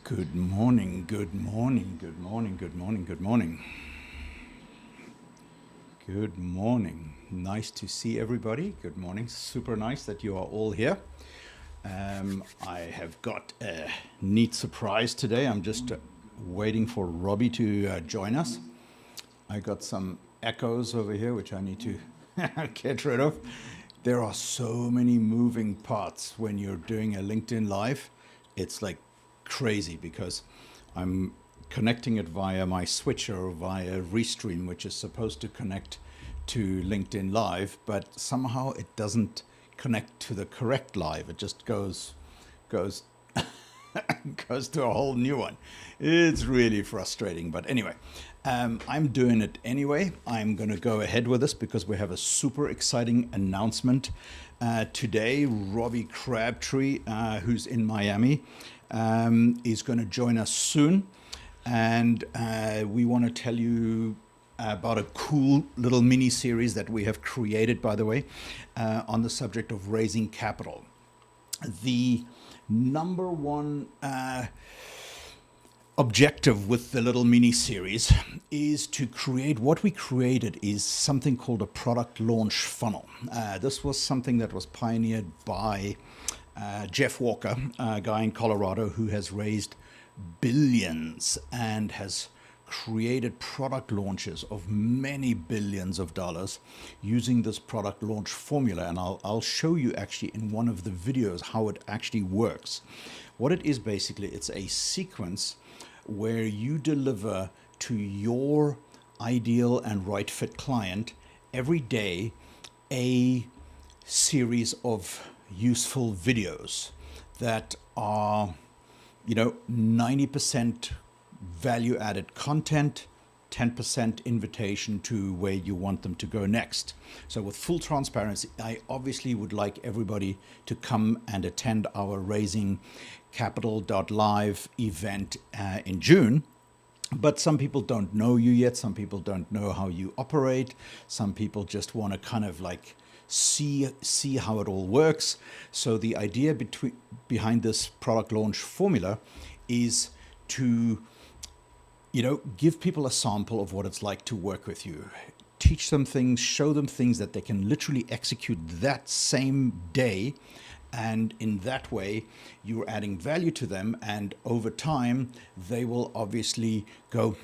Good morning, good morning, good morning, good morning, good morning. Good morning. Nice to see everybody. Good morning. Super nice that you are all here. I have got a neat surprise today. I'm just waiting for Robbie to join us. I got some echoes over here, which I need to get rid of. There are so many moving parts when you're doing a LinkedIn Live. It's like crazy because I'm connecting it via my switcher via Restream, which is supposed to connect to LinkedIn Live, but somehow it doesn't connect to the correct live. It just goes goes to a whole new one. It's really frustrating. But anyway, I'm doing it anyway. I'm going to go ahead with this because we have a super exciting announcement today. Robbie Crabtree, who's in Miami, is going to join us soon. And we want to tell you about a cool little mini series that we have created, by the way, on the subject of raising capital. The number one objective with the little mini series is to create what we created is something called a product launch funnel. This was something that was pioneered by Jeff Walker, a guy in Colorado who has raised billions and has created product launches of many billions of dollars using this product launch formula. And I'll show you actually in one of the videos how it actually works. What it is basically, it's a sequence where you deliver to your ideal and right fit client every day a series of useful videos that are 90% value added content, 10% invitation to where you want them to go next. So with full transparency, I obviously would like everybody to come and attend our Raising Capital.live event in June. But some people don't know you yet. Some people don't know how you operate. Some people just want to kind of like see how it all works. So the idea behind this product launch formula is to give people a sample of what it's like to work with you. Teach them things, show them things that they can literally execute that same day. And in that way, you're adding value to them. And over time, they will obviously go,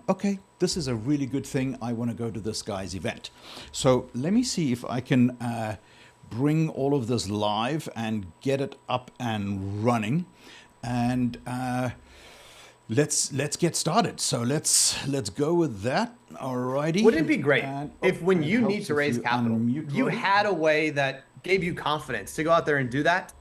okay, this is a really good thing. I want to go to this guy's event. So let me see if I can bring all of this live and get it up and running. And let's get started. So let's go with that. Alrighty. Wouldn't it be great if when it you helps need to if raise you capital, unmute you Robbie. had a way that gave you confidence to go out there and do that?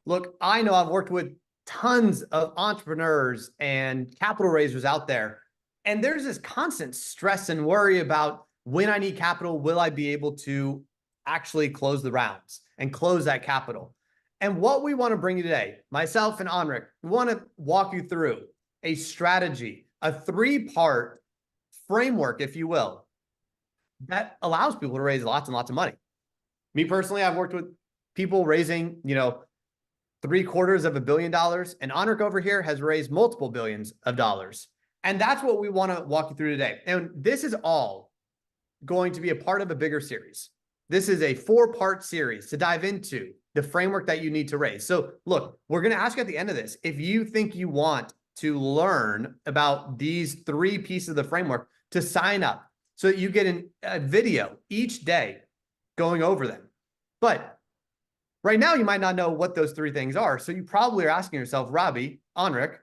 Look, I know I've worked with tons of entrepreneurs and capital raisers out there, and there's this constant stress and worry about when I need capital, will I be able to actually close the rounds and close that capital? And what we want to bring you today, myself and Anric, we want to walk you through a strategy, a three-part framework, if you will, that allows people to raise lots and lots of money. Me personally, I've worked with people raising, $750 million, and Anric over here has raised multiple billions of dollars. And that's what we want to walk you through today. And this is all going to be a part of a bigger series. This is a 4-part series to dive into the framework that you need to raise. So look, we're going to ask you at the end of this, if you think you want to learn about these 3 pieces of the framework, to sign up so that you get a video each day going over them. But right now, you might not know what those 3 things are. So you probably are asking yourself, Robbie, Anric,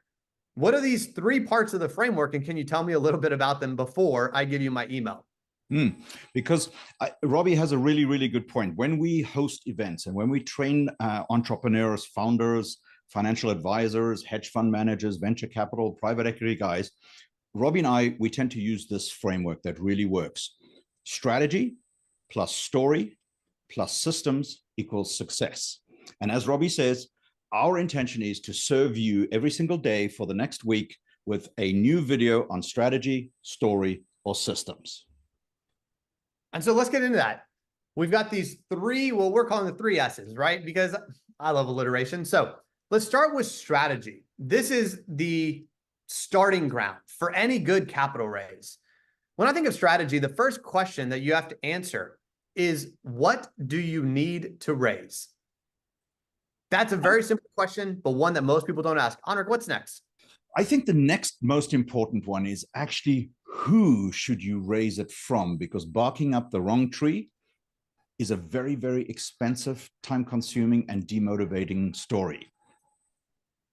what are these 3 parts of the framework? And can you tell me a little bit about them before I give you my email? Because Robbie has a really, really good point. When we host events and when we train entrepreneurs, founders, financial advisors, hedge fund managers, venture capital, private equity guys, Robbie and I, we tend to use this framework that really works. Strategy plus story plus systems equals success. And as Robbie says, our intention is to serve you every single day for the next week with a new video on strategy, story, or systems. And so let's get into that. We've got these 3, well, we're calling the 3 S's, right? Because I love alliteration. So let's start with strategy. This is the starting ground for any good capital raise. When I think of strategy, the first question that you have to answer is, what do you need to raise? That's a very simple question, but one that most people don't ask. Anric, what's next? I think the next most important one is actually, who should you raise it from? Because barking up the wrong tree is a very, very expensive, time-consuming, and demotivating story.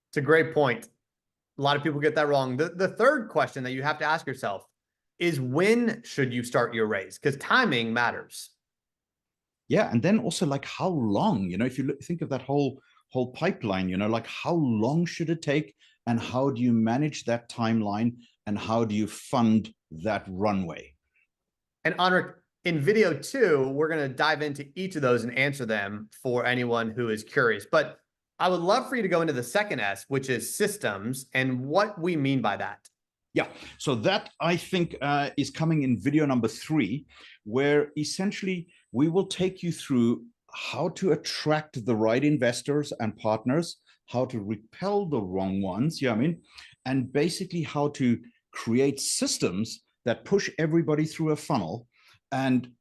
It's a great point. A lot of people get that wrong. The third question that you have to ask yourself is, when should you start your raise? Because timing matters. Yeah, and then also, like, how long? You know, if you think of that whole pipeline, you know, like, how long should it take, and how do you manage that timeline, and how do you fund that runway? And Anric, in video 2, we're going to dive into each of those and answer them for anyone who is curious. But I would love for you to go into the second S, which is systems, and what we mean by that. Yeah, so that, I think, is coming in video number 3, where essentially we will take you through how to attract the right investors and partners, how to repel the wrong ones, and basically how to create systems that push everybody through a funnel and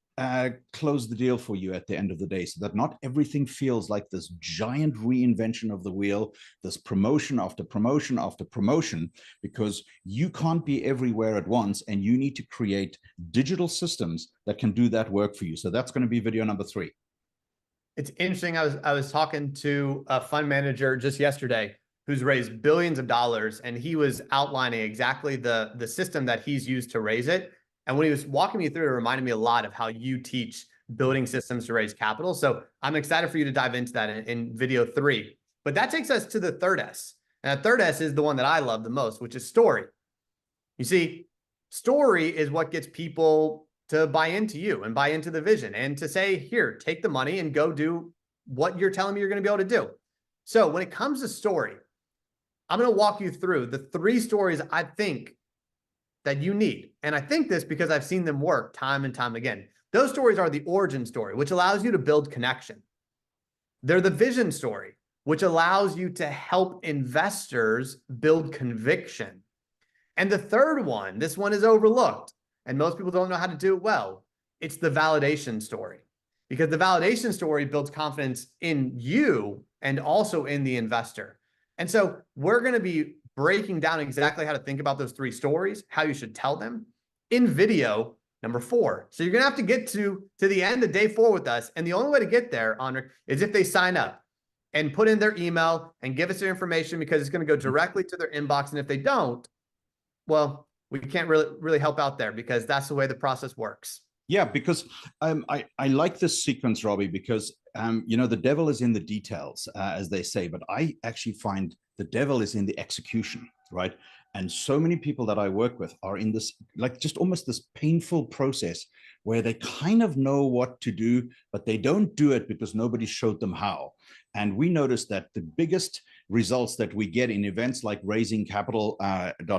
close the deal for you at the end of the day, so that not everything feels like this giant reinvention of the wheel, this promotion after promotion after promotion, because you can't be everywhere at once, and you need to create digital systems that can do that work for you. So that's going to be video number 3. It's interesting. I was talking to a fund manager just yesterday who's raised billions of dollars, and he was outlining exactly the system that he's used to raise it. And when he was walking me through, it reminded me a lot of how you teach building systems to raise capital. So I'm excited for you to dive into that in video 3. But that takes us to the third S. And that third S is the one that I love the most, which is story. You see, story is what gets people to buy into you and buy into the vision, and to say, here, take the money and go do what you're telling me you're going to be able to do. So when it comes to story, I'm going to walk you through the 3 stories I think that you need. And I think this because I've seen them work time and time again. Those stories are the origin story, which allows you to build connection. They're the vision story, which allows you to help investors build conviction. And the third one, this one is overlooked, and most people don't know how to do it well. It's the validation story, because the validation story builds confidence in you and also in the investor. And so we're going to be breaking down exactly how to think about those 3 stories, how you should tell them, in video number 4. So you're going to have to get to the end of day 4 with us. And the only way to get there, Anric, is if they sign up and put in their email and give us their information, because it's going to go directly to their inbox. And if they don't, well, we can't really help out there, because that's the way the process works. Yeah, because I like this sequence, Robbie, because you know, the devil is in the details, as they say, but I actually find the devil is in the execution, right? And so many people that I work with are in this, like, just almost this painful process where they kind of know what to do, but they don't do it because nobody showed them how. And we noticed that the biggest results that we get in events like Raising Capital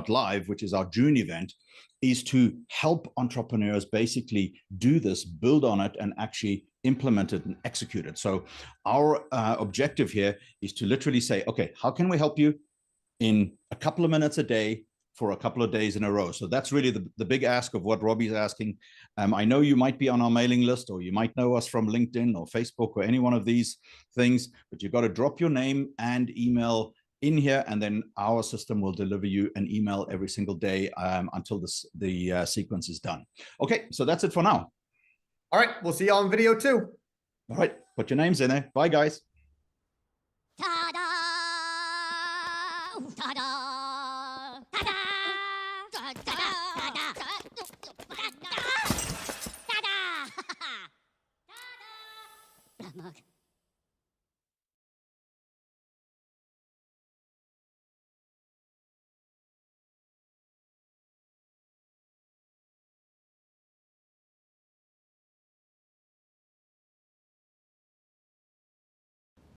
Live, which is our June event, is to help entrepreneurs basically do this, build on it, and actually implement it and execute it. So our objective here is to literally say, okay, how can we help you in a couple of minutes a day for a couple of days in a row? So that's really the big ask of what Robbie's asking. I know you might be on our mailing list, or you might know us from LinkedIn or Facebook or any one of these things, but you've got to drop your name and email in here, and then our system will deliver you an email every single day until the sequence is done. Okay, so that's it for now. All right, we'll see y'all in video 2. All right, put your names in there. Bye, guys.